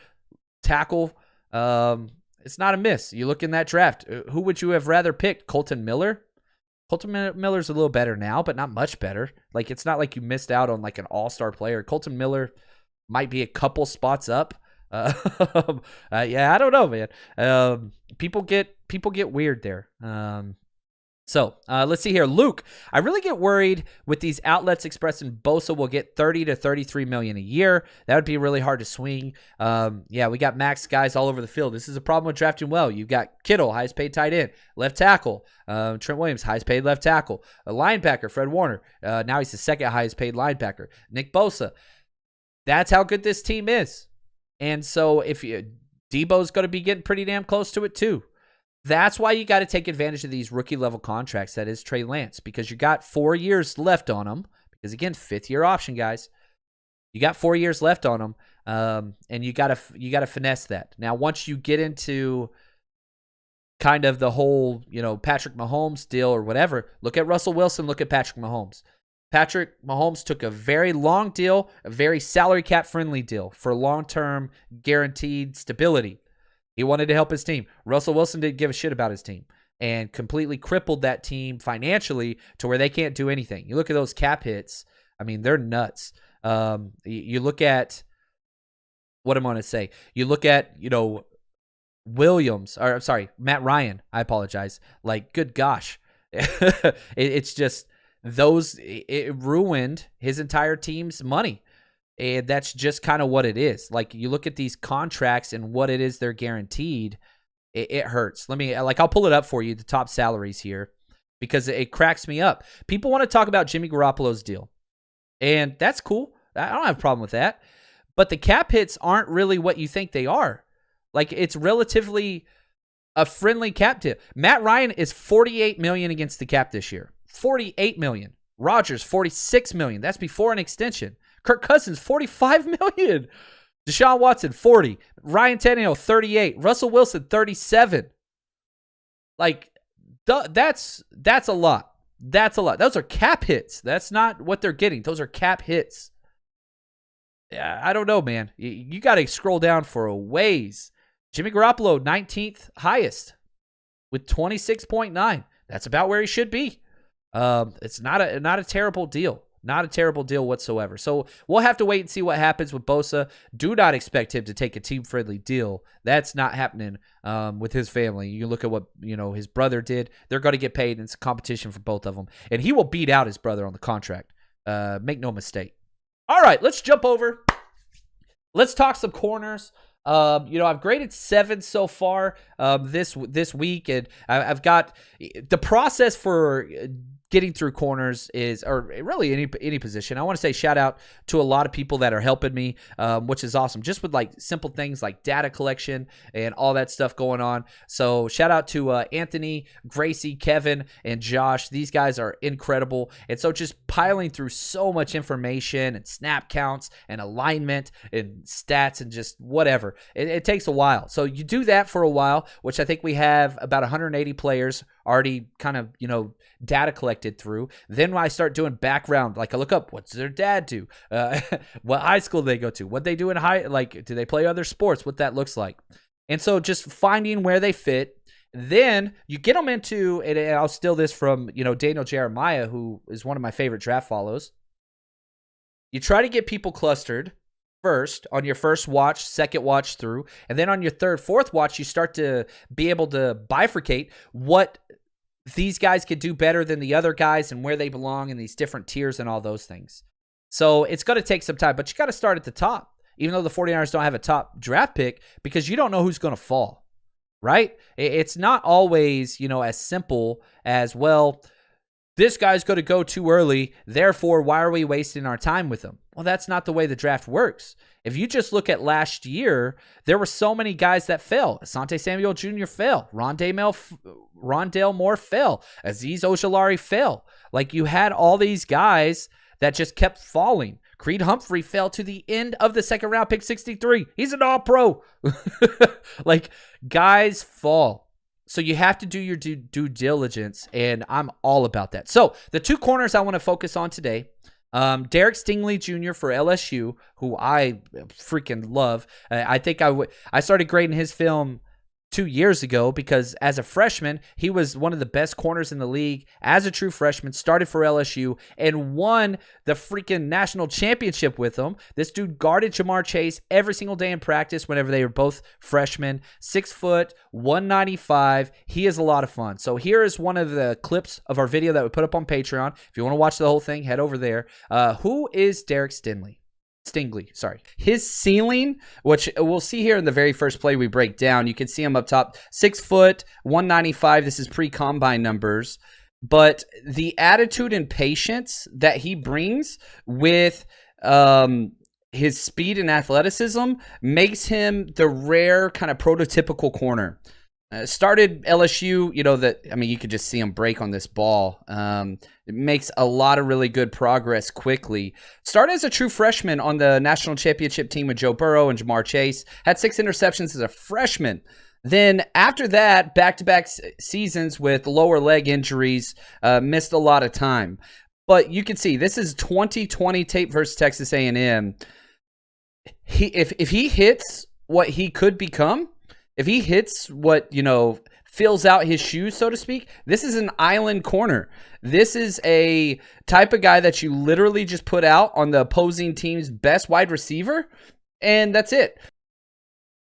tackle. It's not a miss. You look in that draft. Who would you have rather picked? Colton Miller? Colton Miller's a little better now, but not much better. Like, it's not like you missed out on like an all-star player. Colton Miller might be a couple spots up. Yeah, I don't know, man. People get weird there. So let's see here. Luke, I really get worried with these outlets expressing Bosa will get 30 to 33 million a year. That would be really hard to swing. Yeah, we got max guys all over the field. This is a problem with drafting well. You've got Kittle, highest paid tight end, left tackle. Trent Williams, highest paid left tackle. A linebacker, Fred Warner. Now he's the 2nd highest paid linebacker. Nick Bosa. That's how good this team is. And so if Debo's going to be getting pretty damn close to it too. That's why you got to take advantage of these rookie-level contracts. That is Trey Lance, because you got 4 years left on him. Because, again, 5th-year option, guys. You got 4 years left on him, and you gotta finesse that. Now, once you get into kind of the whole, Patrick Mahomes deal or whatever, look at Russell Wilson, look at Patrick Mahomes. Patrick Mahomes took a very long deal, a very salary cap-friendly deal for long-term guaranteed stability. He wanted to help his team. Russell Wilson didn't give a shit about his team and completely crippled that team financially to where they can't do anything. You look at those cap hits. I mean, they're nuts. You look at, what am I going to say? You look at, Matt Ryan. I apologize. Like, good gosh. It's just it ruined his entire team's money. And that's just kind of what it is. Like, you look at these contracts and what it is they're guaranteed, it hurts. I'll pull it up for you, the top salaries here, because it cracks me up. People want to talk about Jimmy Garoppolo's deal, and that's cool. I don't have a problem with that. But the cap hits aren't really what you think they are. Like, it's relatively a friendly cap deal. Matt Ryan is $48 million against the cap this year. $48 million. Rodgers, $46 million. That's before an extension. Kirk Cousins, $45 million. Deshaun Watson, $40. Ryan Tannehill, $38. Russell Wilson, $37. Like, that's a lot. That's a lot. Those are cap hits. That's not what they're getting. Those are cap hits. Yeah, I don't know, man. You got to scroll down for a ways. Jimmy Garoppolo, 19th highest with 26.9. That's about where he should be. It's not a terrible deal. Not a terrible deal whatsoever. So we'll have to wait and see what happens with Bosa. Do not expect him to take a team-friendly deal. That's not happening with his family. You look at what his brother did. They're going to get paid, and it's a competition for both of them. And he will beat out his brother on the contract. Make no mistake. All right, let's jump over. Let's talk some corners. I've graded 7 so far this week, and I've got the process for getting through corners or really any position. I want to say shout out to a lot of people that are helping me, which is awesome. Just with like simple things like data collection and all that stuff going on. So shout out to Anthony, Gracie, Kevin, and Josh. These guys are incredible. And so just piling through so much information and snap counts and alignment and stats and just whatever. It takes a while. So you do that for a while, which I think we have about 180 players already kind of, data collected through. Then when I start doing background, like I look up, what's their dad do? What high school do they go to? What they do in do they play other sports? What that looks like. And so just finding where they fit. Then you get them into, and I'll steal this from, Daniel Jeremiah, who is one of my favorite draft follows. You try to get people clustered first on your first watch, second watch through, and then on your third, fourth watch, you start to be able to bifurcate what these guys could do better than the other guys and where they belong in these different tiers and all those things. So it's going to take some time, but you got to start at the top. even though the 49ers don't have a top draft pick, because you don't know who's going to fall, right? It's not always, as simple as, well, this guy's going to go too early, therefore, why are we wasting our time with him? Well, that's not the way the draft works. If you just look at last year, there were so many guys that fell. Asante Samuel Jr. fell. Rondale Moore fell. Azeez Ojulari fell. Like, you had all these guys that just kept falling. Creed Humphrey fell to the end of the second round, pick 63. He's an all-pro. Like, guys fall. So you have to do your due diligence, and I'm all about that. So the two corners I want to focus on today, Derek Stingley Jr. for LSU, who I freaking love. I think I started grading his film 2 years ago because as a freshman, he was one of the best corners in the league as a true freshman, started for LSU, and won the freaking national championship with them. This dude guarded Jamar Chase every single day in practice whenever they were both freshmen. 6 foot, 195. He is a lot of fun. So here is one of the clips of our video that we put up on Patreon. If you want to watch the whole thing, head over there. Who is Derek Stingley? His ceiling, which we'll see here in the very first play we break down, you can see him up top, 6 foot, 195. This is pre-combine numbers. But the attitude and patience that he brings with his speed and athleticism makes him the rare kind of prototypical corner. Started LSU, you could just see him break on this ball. It makes a lot of really good progress quickly. Started as a true freshman on the national championship team with Joe Burrow and Jamar Chase. Had 6 interceptions as a freshman. Then after that, back-to-back seasons with lower leg injuries, missed a lot of time. But you can see, this is 2020 tape versus Texas A&M. If he hits what he could become, if he hits what, fills out his shoes, so to speak, this is an island corner. This is a type of guy that you literally just put out on the opposing team's best wide receiver, and that's it.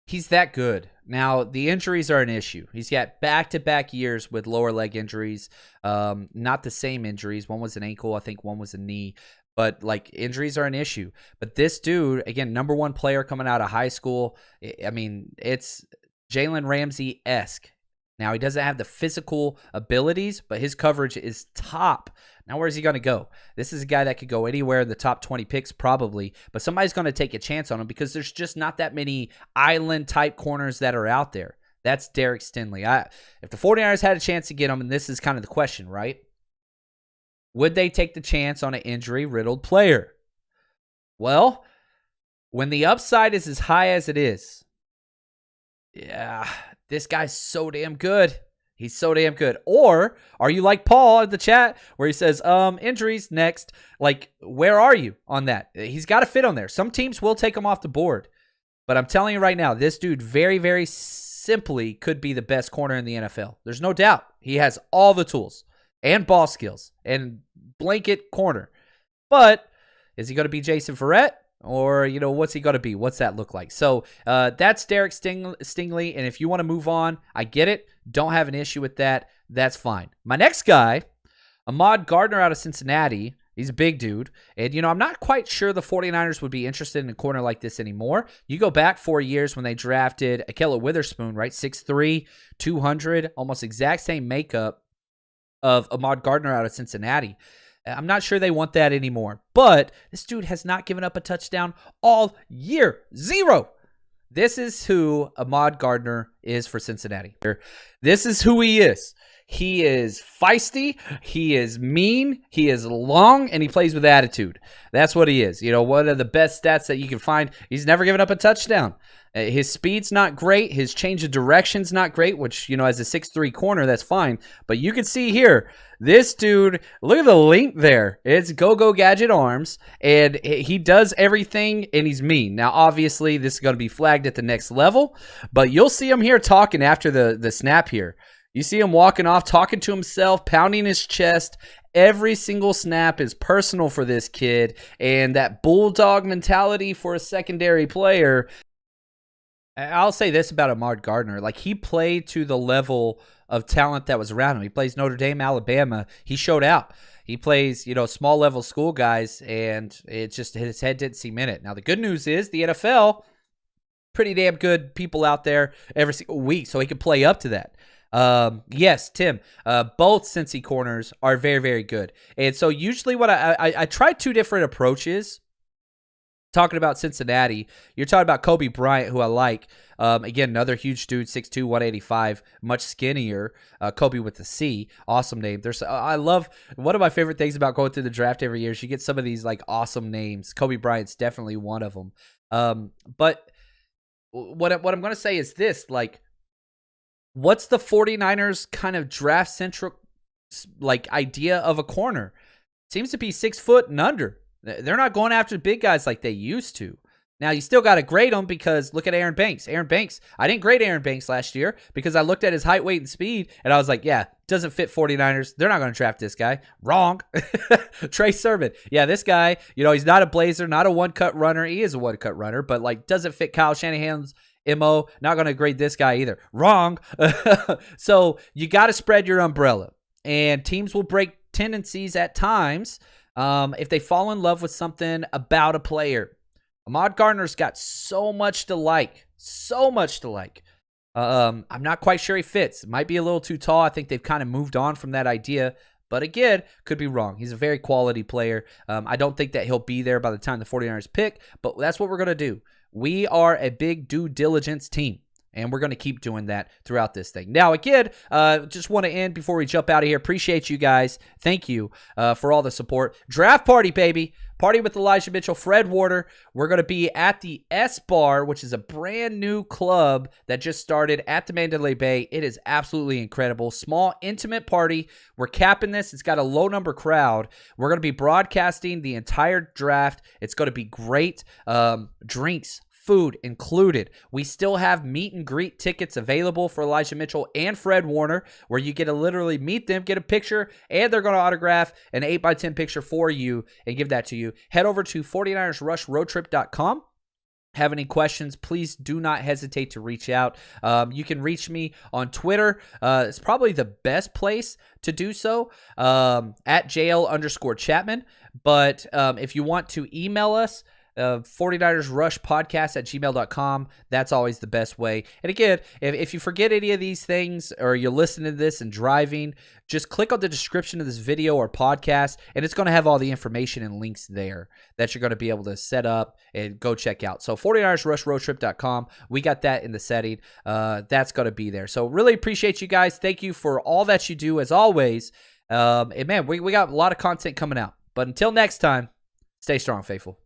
He's that good. Now, the injuries are an issue. He's got back-to-back years with lower leg injuries. Not the same injuries. One was an ankle. I think one was a knee. But, injuries are an issue. But this dude, again, number 1 player coming out of high school. It's Jalen Ramsey-esque. Now, he doesn't have the physical abilities, but his coverage is top. Now, where's he going to go? This is a guy that could go anywhere in the top 20 picks, probably, but somebody's going to take a chance on him because there's just not that many island-type corners that are out there. That's Derek Stingley. If the 49ers had a chance to get him, and this is kind of the question, right? Would they take the chance on an injury-riddled player? Well, when the upside is as high as it is, yeah, this guy's so damn good. He's so damn good. Or are you like Paul in the chat where he says, injuries next? Where are you on that? He's got to fit on there. Some teams will take him off the board. But I'm telling you right now, this dude very, very simply could be the best corner in the NFL. There's no doubt. He has all the tools and ball skills and blanket corner. But is he going to be Jason Verrett? Or, what's he going to be? What's that look like? So that's Derek Stingley. And if you want to move on, I get it. Don't have an issue with that. That's fine. My next guy, Ahmad Gardner out of Cincinnati. He's a big dude. And, I'm not quite sure the 49ers would be interested in a corner like this anymore. You go back 4 years when they drafted Ahkello Witherspoon, right? 6'3", 200, almost exact same makeup of Ahmad Gardner out of Cincinnati. I'm not sure they want that anymore. But this dude has not given up a touchdown all year. 0. This is who Ahmad Gardner is for Cincinnati. This is who he is. He is feisty. He is mean. He is long, and he plays with attitude. That's what he is. One of the best stats that you can find. He's never given up a touchdown. His speed's not great. His change of direction's not great, which, as a 6'3" corner, that's fine. But you can see here, this dude, look at the length there. It's go-go gadget arms, and he does everything, and he's mean. Now, obviously, this is going to be flagged at the next level, but you'll see him here talking after the snap here. You see him walking off, talking to himself, pounding his chest. Every single snap is personal for this kid, and that bulldog mentality for a secondary player I'll say this about Ahmad Gardner. Like, he played to the level of talent that was around him. He plays Notre Dame, Alabama. He showed out. He plays, small level school guys, and it just, his head didn't seem in it. Now, the good news is the NFL, pretty damn good people out there every single week, so he can play up to that. Yes, Tim, both Cincy corners are very, very good. And so usually what I try two different approaches. Talking about Cincinnati, you're talking about Kobe Bryant, who I like. Again, another huge dude, 6'2", 185, much skinnier. Kobe with the C, awesome name. I love, one of my favorite things about going through the draft every year is you get some of these like awesome names. Kobe Bryant's definitely one of them. But what I'm going to say is this, like, what's the 49ers kind of draft-centric like idea of a corner? Seems to be 6 foot and under. They're not going after big guys like they used to. Now, you still got to grade them because look at Aaron Banks. I didn't grade Aaron Banks last year because I looked at his height, weight, and speed, and I was like, yeah, doesn't fit 49ers. They're not going to draft this guy. Wrong. Trey Sermon. Yeah, this guy, he's not a blazer, not a one-cut runner. He is a one-cut runner, but, like, doesn't fit Kyle Shanahan's MO. Not going to grade this guy either. Wrong. So you got to spread your umbrella, and teams will break tendencies at times if they fall in love with something about a player. Ahmad Gardner's got so much to like. I'm not quite sure he fits. Might be a little too tall. I think they've kind of moved on from that idea. But again, could be wrong. He's a very quality player. I don't think that he'll be there by the time the 49ers pick, but that's what we're going to do. We are a big due diligence team, and we're going to keep doing that throughout this thing. Now, again, just want to end before we jump out of here. Appreciate you guys. Thank you for all the support. Draft party, baby. Party with Elijah Mitchell, Fred Warder. We're going to be at the S-Bar, which is a brand new club that just started at the Mandalay Bay. It is absolutely incredible. Small, intimate party. We're capping this. It's got a low number crowd. We're going to be broadcasting the entire draft. It's going to be great. Drinks, food included. We still have meet and greet tickets available for Elijah Mitchell and Fred Warner, where you get to literally meet them, get a picture, and they're going to autograph an 8x10 picture for you and give that to you. Head over to 49ersrushroadtrip.com. Have any questions, please do not hesitate to reach out. You can reach me on Twitter. It's probably the best place to do so, at JL_Chapman. But if you want to email us, 49ersrushpodcast@gmail.com. That's always the best way. And again, if you forget any of these things or you're listening to this and driving, just click on the description of this video or podcast, and it's going to have all the information and links there that you're going to be able to set up and go check out. So 49ersrushroadtrip.com. We got that in the setting. That's going to be there. So really appreciate you guys. Thank you for all that you do as always. And man, we got a lot of content coming out. But until next time, stay strong, faithful.